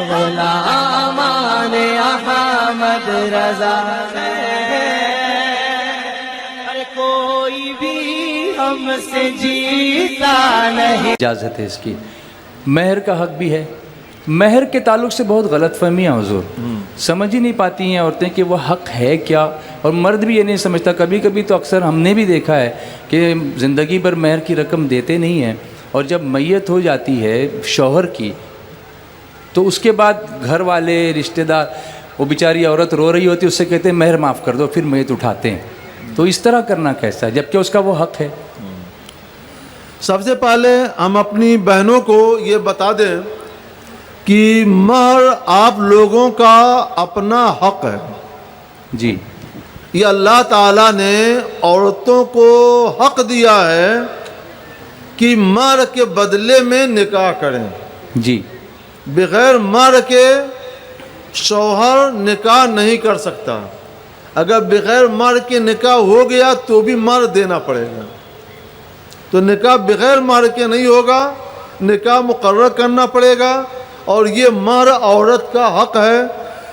مولا امان احمد رضا ہے، کوئی بھی ہم سے جیتا نہیں۔ اجازت ہے اس کی۔ مہر کا حق بھی ہے۔ مہر کے تعلق سے بہت غلط فہمیاں حضور، سمجھ ہی نہیں پاتی ہیں عورتیں کہ وہ حق ہے کیا، اور مرد بھی یہ نہیں سمجھتا۔ کبھی کبھی تو اکثر ہم نے بھی دیکھا ہے کہ زندگی بھر مہر کی رقم دیتے نہیں ہیں، اور جب میت ہو جاتی ہے شوہر کی تو اس کے بعد گھر والے رشتہ دار، وہ بیچاری عورت رو رہی ہوتی ہے، اس سے کہتے ہیں مہر معاف کر دو، پھر میت اٹھاتے ہیں۔ تو اس طرح کرنا کیسا ہے جبکہ اس کا وہ حق ہے؟ سب سے پہلے ہم اپنی بہنوں کو یہ بتا دیں کہ مہر آپ لوگوں کا اپنا حق ہے۔ جی، یہ اللہ تعالیٰ نے عورتوں کو حق دیا ہے کہ مہر کے بدلے میں نکاح کریں۔ جی، بغیر مہر کے شوہر نکاح نہیں کر سکتا۔ اگر بغیر مہر کے نکاح ہو گیا تو بھی مہر دینا پڑے گا۔ تو نکاح بغیر مہر کے نہیں ہوگا، نکاح مقرر کرنا پڑے گا، اور یہ مہر عورت کا حق ہے۔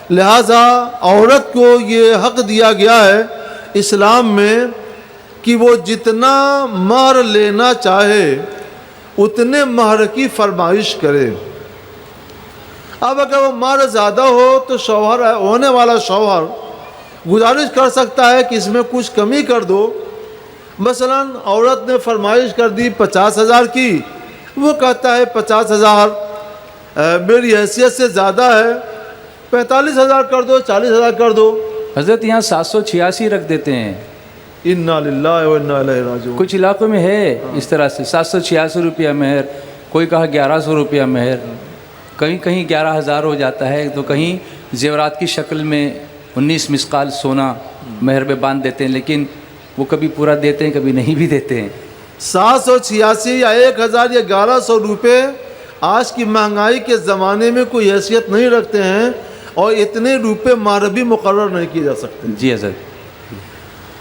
لہذا عورت کو یہ حق دیا گیا ہے اسلام میں کہ وہ جتنا مہر لینا چاہے اتنے مہر کی فرمائش کرے۔ اب اگر وہ مہر زیادہ ہو تو شوہر، ہونے والا شوہر گزارش کر سکتا ہے کہ اس میں کچھ کمی کر دو۔ مثلا عورت نے فرمائش کر دی 50,000 کی، وہ کہتا ہے 50,000 میری حیثیت سے زیادہ ہے، 45,000 کر دو، 40,000 کر دو۔ حضرت یہاں 786 رکھ دیتے ہیں۔ انا للہ و انا الیہ راجعون۔ کچھ علاقوں میں ہے اس طرح سے 786 روپیہ مہر، کوئی کہا 1100 روپیہ مہر، کہیں کہیں 11,000 ہو جاتا ہے، تو کہیں زیورات کی شکل میں 19 مسقال سونا مہر میں باندھ دیتے ہیں، لیکن وہ کبھی پورا دیتے ہیں کبھی نہیں بھی دیتے ہیں۔ 786 یا 1,000 یا 1,100 روپے آج کی مہنگائی کے زمانے میں کوئی حیثیت نہیں رکھتے ہیں، اور اتنے روپے مہر بھی مقرر نہیں کیے جا سکتے۔ جی حضرت،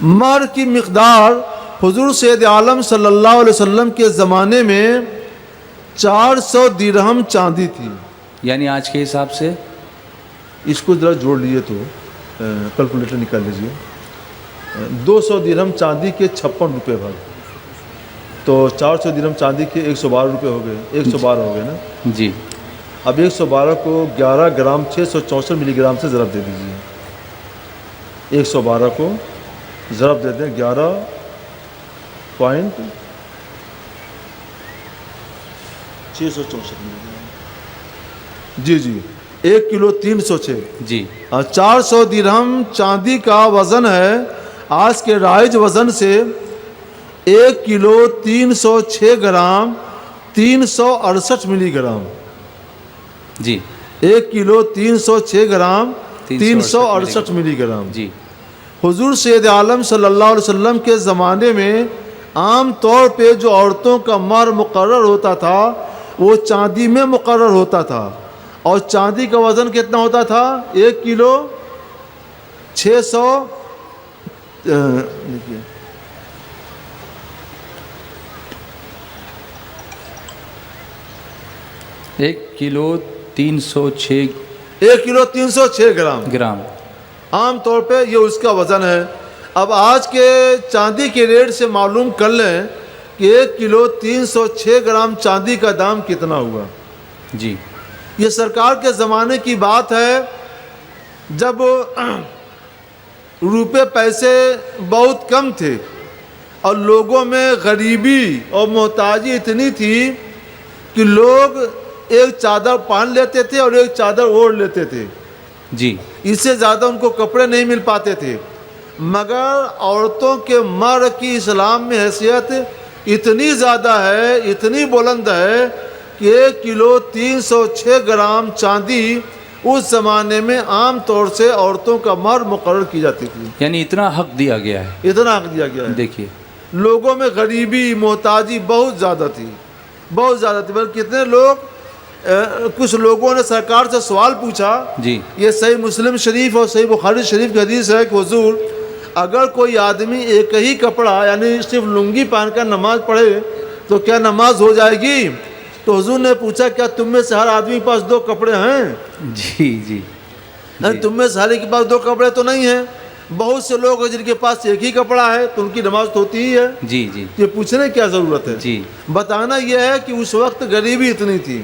مہر کی مقدار حضور سید عالم صلی اللہ علیہ وسلم کے زمانے میں 400 درہم چاندی تھی۔ یعنی آج کے حساب سے اس کو ذرا جوڑ لیے تو کیلکولیٹر نکال لیجئے، 200 درہم چاندی کے 56 روپے بھر، تو 400 درہم چاندی کے 112 روپے ہو گئے، 112 ہو گئے نا جی۔ اب 112 کو 11 گرام 664 ملی گرام سے ضرب دے دیجیے۔ 112 کو ضرب دے دیں 11.664 ملی گرام، جی جی 1 کلو 306۔ جی، 400 درہم چاندی کا وزن ہے آج کے رائج وزن سے 1 کلو 306 گرام 368 ملی گرام۔ جی، 1 کلو 306 گرام 368 ملی گرام۔ جی، حضور سید عالم صلی اللہ علیہ وسلم کے زمانے میں عام طور پہ جو عورتوں کا مہر مقرر ہوتا تھا وہ چاندی میں مقرر ہوتا تھا، اور چاندی کا وزن کتنا ہوتا تھا؟ 1 کلو 600 1 کلو 306 1 کلو 306 گرام عام طور پہ یہ اس کا وزن ہے۔ اب آج کے چاندی کے ریٹ سے معلوم کر لیں کہ 1 کلو 306 گرام چاندی کا دام کتنا ہوا۔ جی، یہ سرکار کے زمانے کی بات ہے جب روپے پیسے بہت کم تھے، اور لوگوں میں غریبی اور محتاجی اتنی تھی کہ لوگ ایک چادر پہن لیتے تھے اور ایک چادر اوڑھ لیتے تھے، جی، اس سے زیادہ ان کو کپڑے نہیں مل پاتے تھے۔ مگر عورتوں کے مہر کی اسلام میں حیثیت اتنی زیادہ ہے، اتنی بلند ہے کہ 1 کلو 306 گرام چاندی اس زمانے میں عام طور سے عورتوں کا مہر مقرر کی جاتی تھی۔ یعنی اتنا حق دیا گیا ہے۔ اتنا حق دیا گیا ہے۔ دیکھیے، لوگوں میں غریبی محتاجی بہت زیادہ تھی، بہت زیادہ تھی۔ بلکہ کتنے لوگ، کچھ لوگوں نے سرکار سے سوال پوچھا، جی، یہ صحیح مسلم شریف اور صحیح بخاری شریف کی حدیث ہے کہ حضور اگر کوئی آدمی ایک ہی کپڑا یعنی صرف لنگی پہن کر نماز پڑھے تو کیا نماز ہو جائے گی؟ تو حضور نے پوچھا کیا تم میں سے ہر آدمی کے پاس 2 کپڑے ہیں؟ جی جی تم میں سے ہر ایک کے پاس 2 کپڑے تو نہیں ہیں، بہت سے لوگ ہیں جن کے پاس ایک ہی کپڑا ہے تو ان کی نماز تو ہوتی ہی ہے، جی جی یہ پوچھنے کی کیا ضرورت ہے؟ جی بتانا یہ ہے کہ اس وقت غریبی اتنی تھی،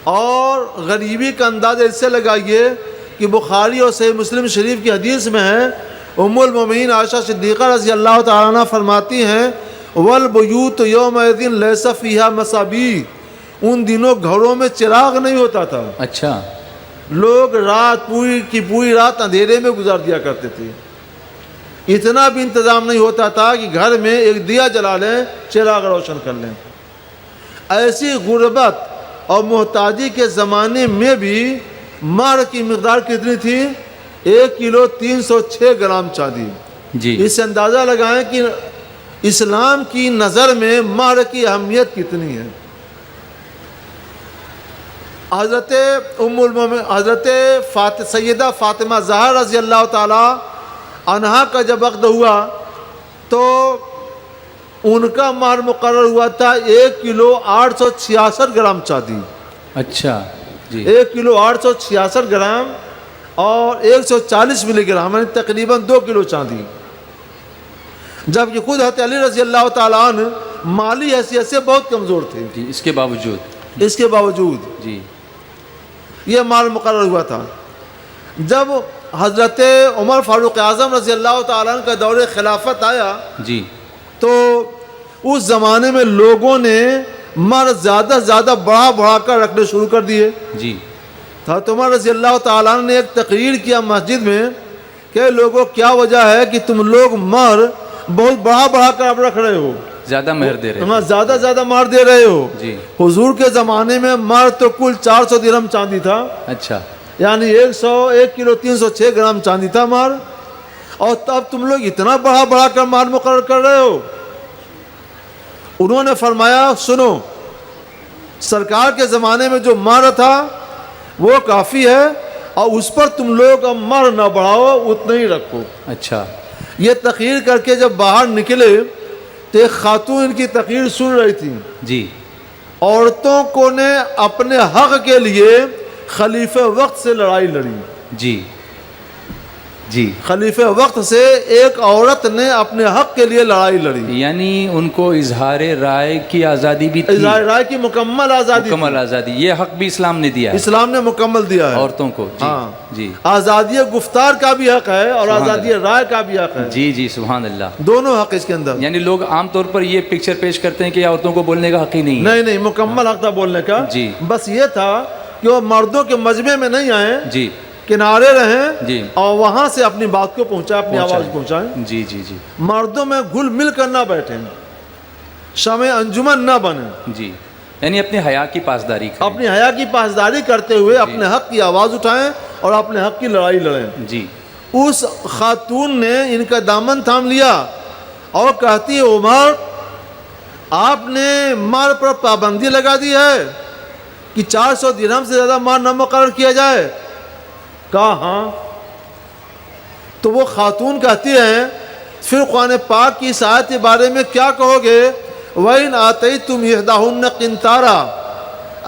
اور غریبی کا اندازہ اس سے لگائیے کہ بخاری اور صحیح مسلم شریف کی حدیث میں ہے، ام المومنین عائشہ صدیقہ رضی اللہ تعالیٰ عنہ فرماتی ہیں والبیوت یومئذ لیس فیہا مصابیح، ان دنوں گھروں میں چراغ نہیں ہوتا تھا، اچھا لوگ رات پوری کی پوری رات اندھیرے میں گزار دیا کرتے تھے، اتنا بھی انتظام نہیں ہوتا تھا کہ گھر میں ایک دیا جلا لیں، چراغ روشن کر لیں۔ ایسی غربت اور محتاجی کے زمانے میں بھی مہر کی مقدار کتنی تھی؟ 1 کلو 306 گرام چاندی۔ جی اس سے اندازہ لگائیں کہ اسلام کی نظر میں مہر کی اہمیت کتنی ہے۔ حضرت سیدہ فاطمہ زہرا رضی اللہ تعالی عنہا کا جب عقد ہوا تو ان کا مہر مقرر ہوا تھا 1 کلو 866 گرام چاندی، اچھا جی 1 کلو 866 گرام اور 140 ملی گرام، یعنی تقریباً 2 کلو چاندی، جبکہ خود حضرت علی رضی اللہ تعالیٰ عنہ مالی حیثیت سے بہت کمزور تھے، جی اس کے باوجود جی یہ مال مقرر ہوا تھا۔ جب حضرت عمر فاروق اعظم رضی اللہ تعالیٰ عنہ کا دور خلافت آیا جی تو اس زمانے میں لوگوں نے مال زیادہ زیادہ بڑھا کر رکھنے شروع کر دیے۔ جی حضرت عمر رضی اللہ تعالیٰ عنہ نے ایک تقریر کیا مسجد میں کہ لوگوں کیا وجہ ہے کہ تم لوگ مہر بہت بڑھا کر اب رکھ رہے ہو، زیادہ مہر دے رہے ہیں۔ زیادہ مہر دے رہے ہو۔ جی حضور کے زمانے میں مہر تو کل 400 درہم چاندی تھا، اچھا یعنی 1 کلو 306 گرام چاندی تھا مہر، اور تب تم لوگ اتنا بڑھا کر مہر مقرر کر رہے ہو۔ انہوں نے فرمایا سنو، سرکار کے زمانے میں جو مہر تھا وہ کافی ہے، اور اس پر تم لوگ اب مہر نہ بڑھاؤ، اتنا ہی رکھو۔ اچھا یہ تقریر کر کے جب باہر نکلے تو ایک خاتون ان کی تقریر سن رہی تھی۔ جی عورتوں کو نے اپنے حق کے لیے خلیفہ وقت سے لڑائی لڑی، جی جی خلیفہ وقت سے ایک عورت نے اپنے حق کے لیے لڑائی لڑی، یعنی ان کو اظہار رائے کی آزادی بھی تھی، اظہار رائے کی مکمل آزادی تھی۔ مکمل آزادی، یہ حق بھی اسلام نے دیا ہے اسلام نے مکمل دیا ہے عورتوں کو۔ جی ہاں جی آزادی گفتار کا بھی حق ہے اور سبحان آزادی رائے کا بھی حق ہے، جی جی سبحان اللہ۔ دونوں حق اس کے اندر۔ یعنی لوگ عام طور پر یہ پکچر پیش کرتے ہیں کہ عورتوں کو بولنے کا حق ہی نہیں ہے۔ نہیں مکمل حق تھا بولنے کا، جی بس یہ تھا کہ وہ مردوں کے مجمع میں نہیں آئیں، جی کنارے رہیں جی اور وہاں سے اپنی بات کو پہنچائیں، اپنی آواز پہنچائیں۔ جی جی جی مردوں میں گھل مل کر نہ بیٹھیں، شمع انجمن نہ بنیں، جی یعنی اپنے حیا کی پاسداری کریں۔ اپنی حیا کی پاسداری کرتے ہوئے اپنے حق کی آواز اٹھائیں اور اپنے حق کی لڑائی لڑیں۔ جی اس خاتون نے ان کا دامن تھام لیا اور کہتی ہے عمر آپ نے مال پر پابندی لگا دی ہے کہ 400 درہم سے زیادہ مال نہ مقرر کیا جائے؟ کہا ہاں۔ تو وہ خاتون کہتی ہیں پھر قرآن پاک کی اس آیت کے بارے میں کیا کہو گے؟ وَإِنْ آتَيْتُمْ إِحْدَاهُنَّ قِنْطَارًا،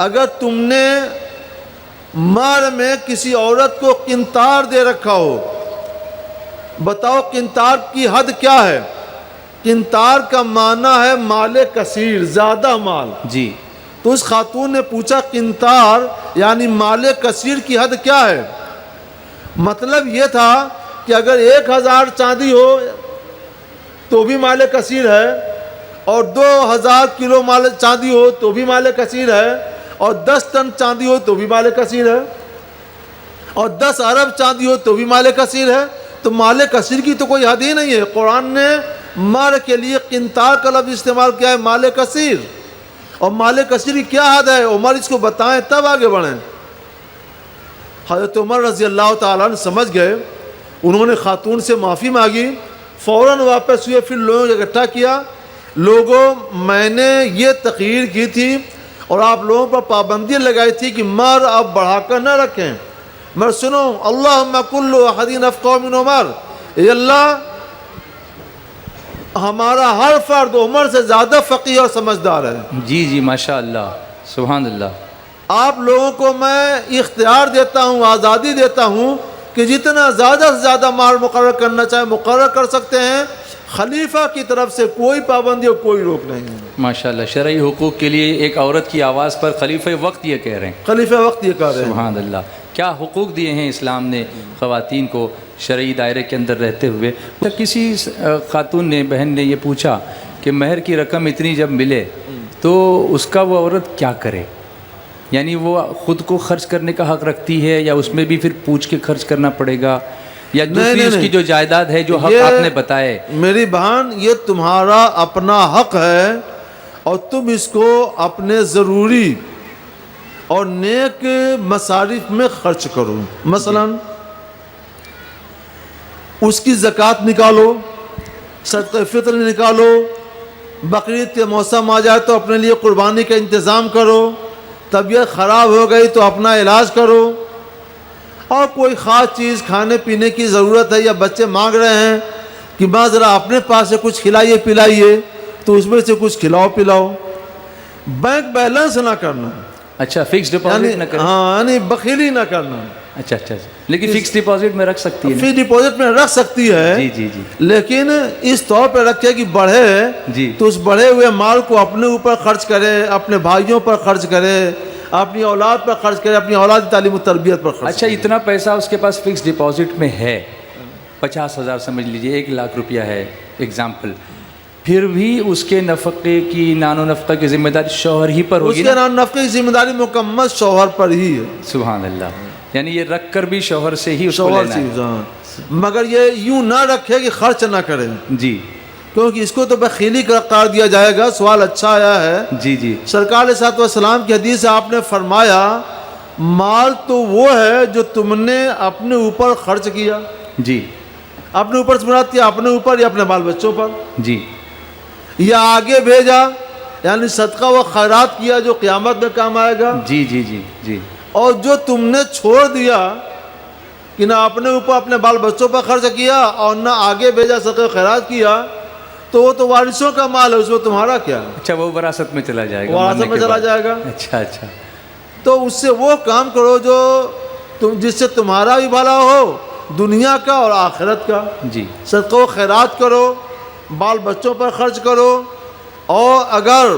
اگر تم نے مال میں کسی عورت کو قنطار دے رکھا ہو، بتاؤ قنطار کی حد کیا ہے؟ قنطار کا معنی ہے مال کثیر، زیادہ مال۔ جی تو اس خاتون نے پوچھا قنطار یعنی مال کثیر کی حد کیا ہے؟ مطلب یہ تھا کہ اگر 1000 چاندی ہو تو بھی مال کثیر ہے، اور 2000 کلو مال چاندی ہو تو بھی مال کثیر ہے، اور 10 ٹن چاندی ہو تو بھی مال کثیر ہے، اور 10 ارب چاندی ہو تو بھی مال کثیر ہے۔ تو مال کثیر کی تو کوئی حد ہی نہیں ہے۔ قرآن نے مال کے لیے قنطار کا لفظ استعمال کیا ہے، مال کثیر، اور مال کثیر کی کیا حد ہے؟ عمر اس کو بتائیں تب آگے بڑھیں۔ حضرت عمر رضی اللہ تعالیٰ عنہ سمجھ گئے، انہوں نے خاتون سے معافی مانگی، فوراً واپس ہوئے، پھر لوگوں کو اکٹھا کیا۔ لوگوں میں نے یہ تقریر کی تھی اور آپ لوگوں پر پابندی لگائی تھی کہ مہر آپ بڑھا کر نہ رکھیں، مگر سنو اللہم کل احد افقہ من عمر، اے اللہ ہمارا ہر فرد عمر سے زیادہ فقیہ اور سمجھدار ہے۔ جی جی ماشاء اللہ۔ سبحان اللہ. آپ لوگوں کو میں اختیار دیتا ہوں, آزادی دیتا ہوں کہ جتنا زیادہ سے زیادہ مال مقرر کرنا چاہے مقرر کر سکتے ہیں. خلیفہ کی طرف سے کوئی پابندی اور کوئی روک نہیں ہے. ماشاء اللہ. شرعی حقوق کے لیے ایک عورت کی آواز پر خلیفہ وقت یہ کہہ رہے ہیں. خلیفہ وقت یہ کہہ رہے ہیں. سبحان اللہ. کیا حقوق دیے ہیں اسلام نے خواتین کو شرعی دائرے کے اندر رہتے ہوئے. کسی خاتون نے, بہن نے یہ پوچھا کہ مہر کی رقم اتنی جب ملے تو اس کا وہ عورت کیا کرے, یعنی وہ خود کو خرچ کرنے کا حق رکھتی ہے یا اس میں بھی پھر پوچھ کے خرچ کرنا پڑے گا, یا دوسری اس کی جو جائیداد ہے جو حق آپ نے بتائے. میری بہن, یہ تمہارا اپنا حق ہے اور تم اس کو اپنے ضروری اور نیک مصارف میں خرچ کرو. مثلا اس کی زکوٰۃ نکالو, صدقہ فطر نکالو, بقرعید کے موسم آ جائے تو اپنے لیے قربانی کا انتظام کرو, طبیعت خراب ہو گئی تو اپنا علاج کرو, اور کوئی خاص چیز کھانے پینے کی ضرورت ہے یا بچے مانگ رہے ہیں کہ ماں ذرا اپنے پاس سے کچھ کھلائیے پلائیے, تو اس میں سے کچھ کھلاؤ پلاؤ. بینک بیلنس نہ کرنا. اچھا, فکس ڈپازٹ نہ کریں. ہاں, یعنی بخیلی نہ کرنا. اچھا اچھا, لیکن فکس ڈپازٹ میں رکھ سکتی ہے. فکس ڈپازٹ میں رکھ سکتی ہے. جی جی جی. لیکن اس طور پہ رکھے کہ بڑھے جی. تو اس بڑھے ہوئے مال کو اپنے اوپر خرچ کرے, اپنے بھائیوں پر خرچ کرے, اپنی اولاد پر خرچ کرے, اپنی اولاد کی تعلیم و تربیت پر خرچ. اچھا, اتنا پیسہ اس کے پاس فکس ڈپازٹ میں ہے, 50,000 سمجھ لیجئے, 1,00,000 روپیہ ہے ایگزامپل, پھر بھی اس کے نفقے کی, نان و نفقہ کی ذمہ داری شوہر ہی پر ہوگی. اس کے نان و نفقے کی ذمہ داری مکمل شوہر پر ہی ہے. سبحان اللہ. یعنی یہ رکھ کر بھی شوہر سے ہی اس کو شوہر لینا سے. ہے. مگر یہ یوں نہ رکھے کہ خرچ نہ کرے, جی کیونکہ اس کو تو بخیلی قرار دیا جائے گا. سوال اچھا آیا ہے. جی جی. سرکار علیہ الصلوۃ والسلام کی حدیث سے آپ نے فرمایا مال تو وہ ہے جو تم نے اپنے اوپر خرچ کیا. جی. اپنے اوپر سے مراد کیا, اپنے اوپر یا اپنے بال بچوں پر, جی. یا آگے بھیجا, یعنی صدقہ و خیرات کیا جو قیامت میں کام آئے گا. جی جی جی جی. اور جو تم نے چھوڑ دیا کہ نہ اپنے اوپر اپنے بال بچوں پر خرچ کیا اور نہ آگے بھیجا صدقہ و خیرات کیا, تو وہ تو وارثوں کا مال ہے, اس میں تمہارا کیا. اچھا, وہ وراثت میں چلا جائے گا. وراثت میں چلا جائے گا. اچھا اچھا. تو اس سے وہ کام کرو جو جس سے تمہارا بھی بھلا ہو, دنیا کا اور آخرت کا. جی. صدقہ و خیرات کرو, بال بچوں پر خرچ کرو, اور اگر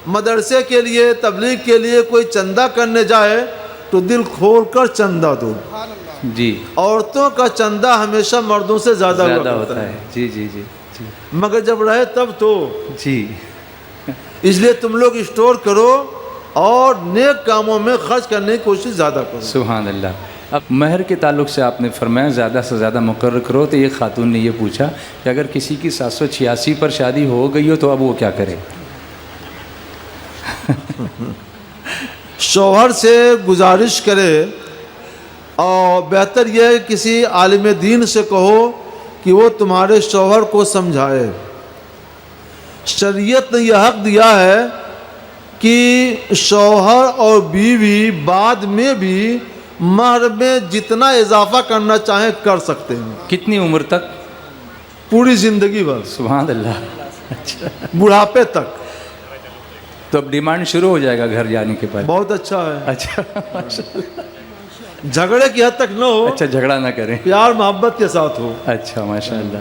مدرسے کے لیے, تبلیغ کے لیے کوئی چندہ کرنے جائے تو دل کھول کر چندہ دو. جی. عورتوں کا چندہ ہمیشہ مردوں سے زیادہ ہوتا ہے. جی جی جی جی. مگر جب رہے تب تو. جی. اس لیے تم لوگ اسٹور کرو اور نیک کاموں میں خرچ کرنے کی کوشش زیادہ کرو. سبحان اللہ. اب مہر کے تعلق سے آپ نے فرمایا زیادہ سے زیادہ مقرر کرو, تو ایک خاتون نے یہ پوچھا کہ اگر کسی کی 786 پر شادی ہو گئی ہو تو اب وہ کیا کرے. شوہر سے گزارش کرے, اور بہتر یہ ہے کسی عالم دین سے کہو کہ وہ تمہارے شوہر کو سمجھائے. شریعت نے یہ حق دیا ہے کہ شوہر اور بیوی بعد میں بھی مہر میں جتنا اضافہ کرنا چاہیں کر سکتے ہیں. کتنی عمر تک؟ پوری زندگی بھر. سبحان اللہ. اچھا, بڑھاپے تک. تو اب ڈیمانڈ شروع ہو جائے گا گھر جانے کے بعد. بہت اچھا ہے. اچھا, جھگڑے کی حد تک نہ ہو. اچھا, جھگڑا نہ کریں, پیار محبت کے ساتھ ہو. اچھا, ماشاء اللہ.